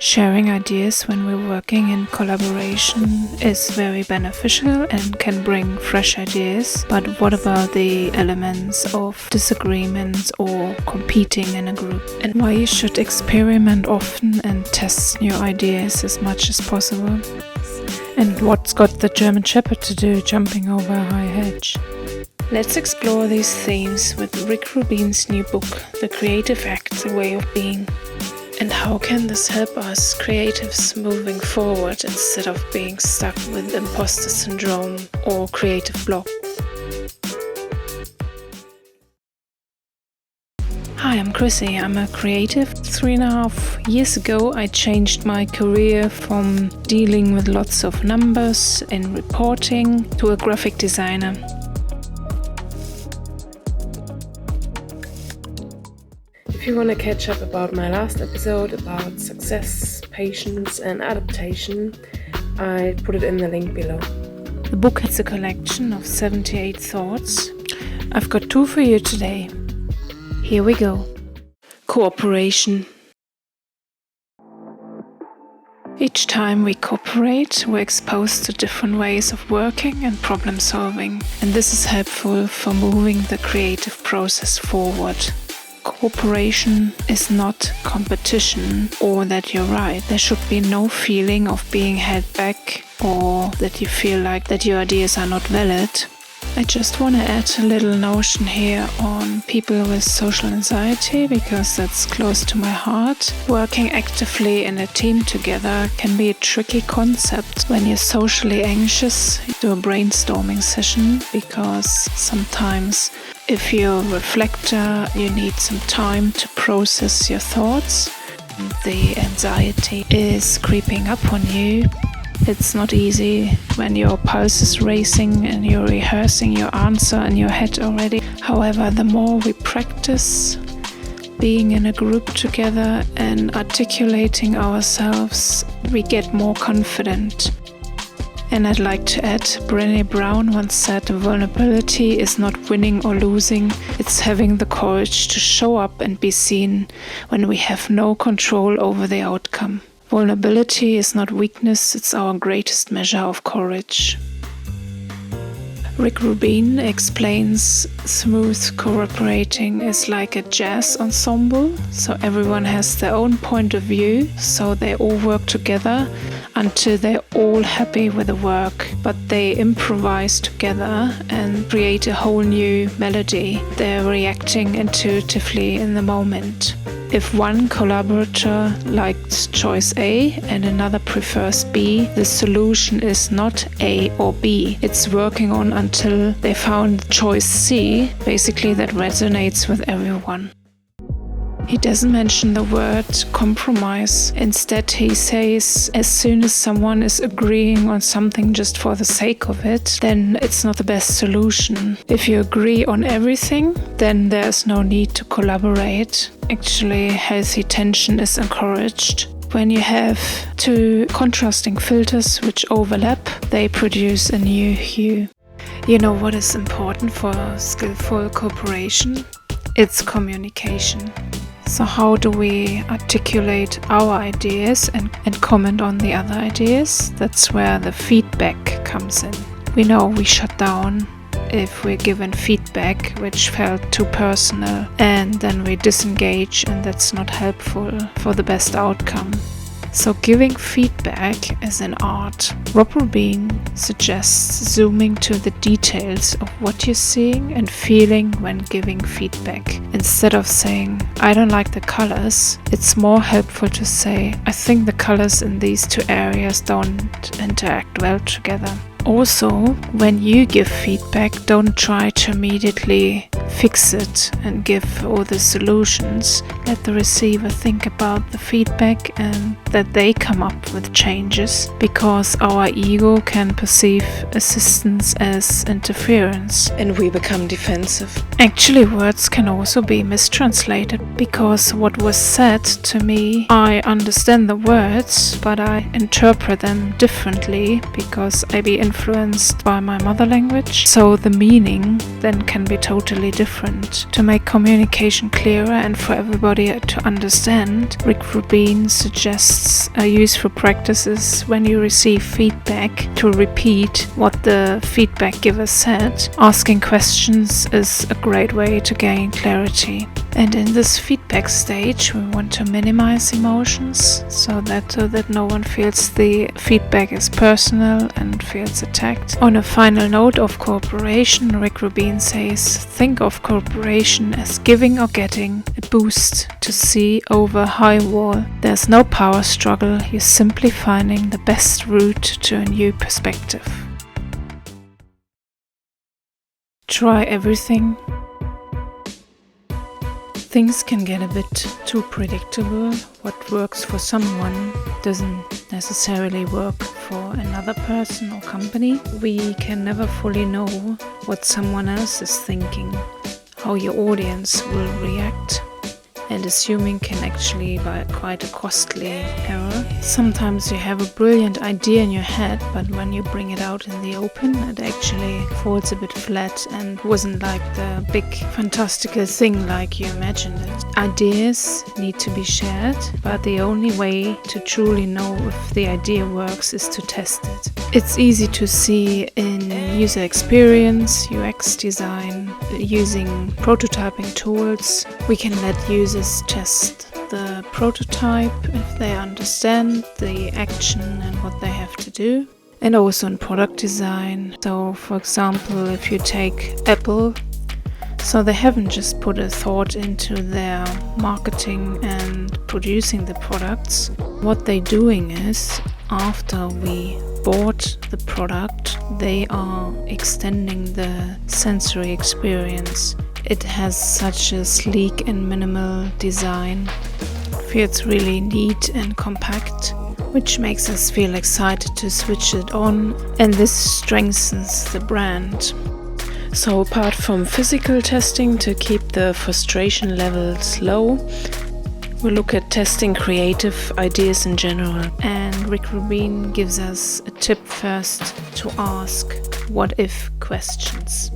Sharing ideas when we're working in collaboration is very beneficial and can bring fresh ideas, but what about the elements of disagreements or competing in a group? And why you should experiment often and test new ideas as much as possible? And what's got the German Shepherd to do jumping over a high hedge? Let's explore these themes with Rick Rubin's new book, The Creative Act, A Way of Being. And how can this help us creatives moving forward instead of being stuck with imposter syndrome or creative block? Hi, I'm Chrissy. I'm a creative. 3.5 years ago, I changed my career from dealing with lots of numbers in reporting to a graphic designer. If you want to catch up about my last episode about success, patience and adaptation, I put it in the link below. The book is a collection of 78 thoughts. I've got 2 for you today. Here we go. Cooperation. Each time we cooperate, we're exposed to different ways of working and problem solving, and this is helpful for moving the creative process forward. Cooperation is not competition or that you're right. There should be no feeling of being held back or that you feel like that your ideas are not valid. I just want to add a little notion here on people with social anxiety because that's close to my heart. Working actively in a team together can be a tricky concept when you're socially anxious. Do a brainstorming session because sometimes if you're a reflector, you need some time to process your thoughts. The anxiety is creeping up on you. It's not easy when your pulse is racing and you're rehearsing your answer in your head already. However, the more we practice being in a group together and articulating ourselves, we get more confident. And I'd like to add, Brené Brown once said, vulnerability is not winning or losing, it's having the courage to show up and be seen when we have no control over the outcome. Vulnerability is not weakness, it's our greatest measure of courage. Rick Rubin explains smooth cooperating is like a jazz ensemble, so everyone has their own point of view, so they all work together until they're all happy with the work, but they improvise together and create a whole new melody. They're reacting intuitively in the moment. If one collaborator likes choice A and another prefers B, the solution is not A or B. It's working on until they found choice C, basically that resonates with everyone. He doesn't mention the word compromise. Instead, he says as soon as someone is agreeing on something just for the sake of it, then it's not the best solution. If you agree on everything, then there's no need to collaborate. Actually, healthy tension is encouraged. When you have 2 contrasting filters which overlap, they produce a new hue. You know what is important for skillful cooperation? It's communication. So how do we articulate our ideas and comment on the other ideas? That's where the feedback comes in. We know we shut down if we're given feedback which felt too personal, and then we disengage, and that's not helpful for the best outcome. So giving feedback is an art. Rob Rubin suggests zooming to the details of what you're seeing and feeling when giving feedback. Instead of saying, I don't like the colors, it's more helpful to say, I think the colors in these 2 areas don't interact well together. Also, when you give feedback, don't try to immediately fix it and give all the solutions. Let the receiver think about the feedback and that they come up with changes, because our ego can perceive assistance as interference and we become defensive. Actually, words can also be mistranslated, because what was said to me, I understand the words, but I interpret them differently because I be influenced by my mother language. So the meaning then can be totally different. To make communication clearer and for everybody to understand, Rick Rubin suggests useful practices when you receive feedback to repeat what the feedback giver said. Asking questions is a great way to gain clarity. And in this feedback stage, we want to minimize emotions so that no one feels the feedback is personal and feels attacked. On a final note of cooperation, Rick Rubin says, think of cooperation as giving or getting a boost to see over a high wall. There's no power struggle, you're simply finding the best route to a new perspective. Try everything. Things can get a bit too predictable. What works for someone doesn't necessarily work for another person or company. We can never fully know what someone else is thinking, how your audience will react, and assuming can actually be quite a costly error. Sometimes you have a brilliant idea in your head, but when you bring it out in the open, it actually falls a bit flat and wasn't like the big fantastical thing like you imagined it. Ideas need to be shared, but the only way to truly know if the idea works is to test it. It's easy to see in user experience, UX design, using prototyping tools. We can let users test the prototype if they understand the action and what they have to do. And also in product design. So for example, if you take Apple, so they haven't just put a thought into their marketing and producing the products. What they're doing is, after we bought the product, they are extending the sensory experience. It has such a sleek and minimal design. Feels really neat and compact, which makes us feel excited to switch it on, and this strengthens the brand. So apart from physical testing to keep the frustration levels low, we look at testing creative ideas in general, and Rick Rubin gives us a tip first to ask what-if questions.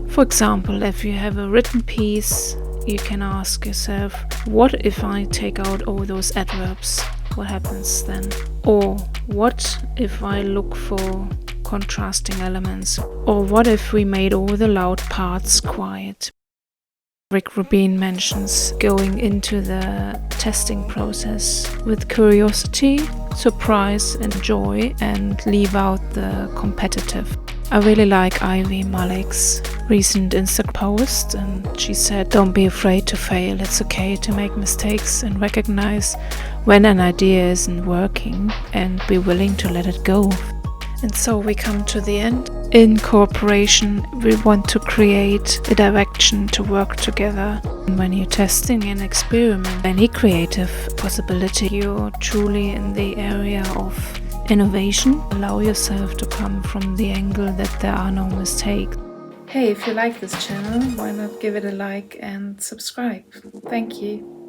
For example, if you have a written piece, you can ask yourself, what if I take out all those adverbs? What happens then? Or what if I look for contrasting elements? Or what if we made all the loud parts quiet? Rick Rubin mentions going into the testing process with curiosity, surprise and joy, and leave out the competitive. I really like Ivy Malik's recent Instagram post, and she said, don't be afraid to fail, it's okay to make mistakes and recognize when an idea isn't working and be willing to let it go. And so we come to the end. In cooperation, we want to create a direction to work together. And when you're testing an experiment, any creative possibility, you're truly in the area of innovation. Allow yourself to come from the angle that there are no mistakes. Hey, if you like this channel, why not give it a like and subscribe? Thank you.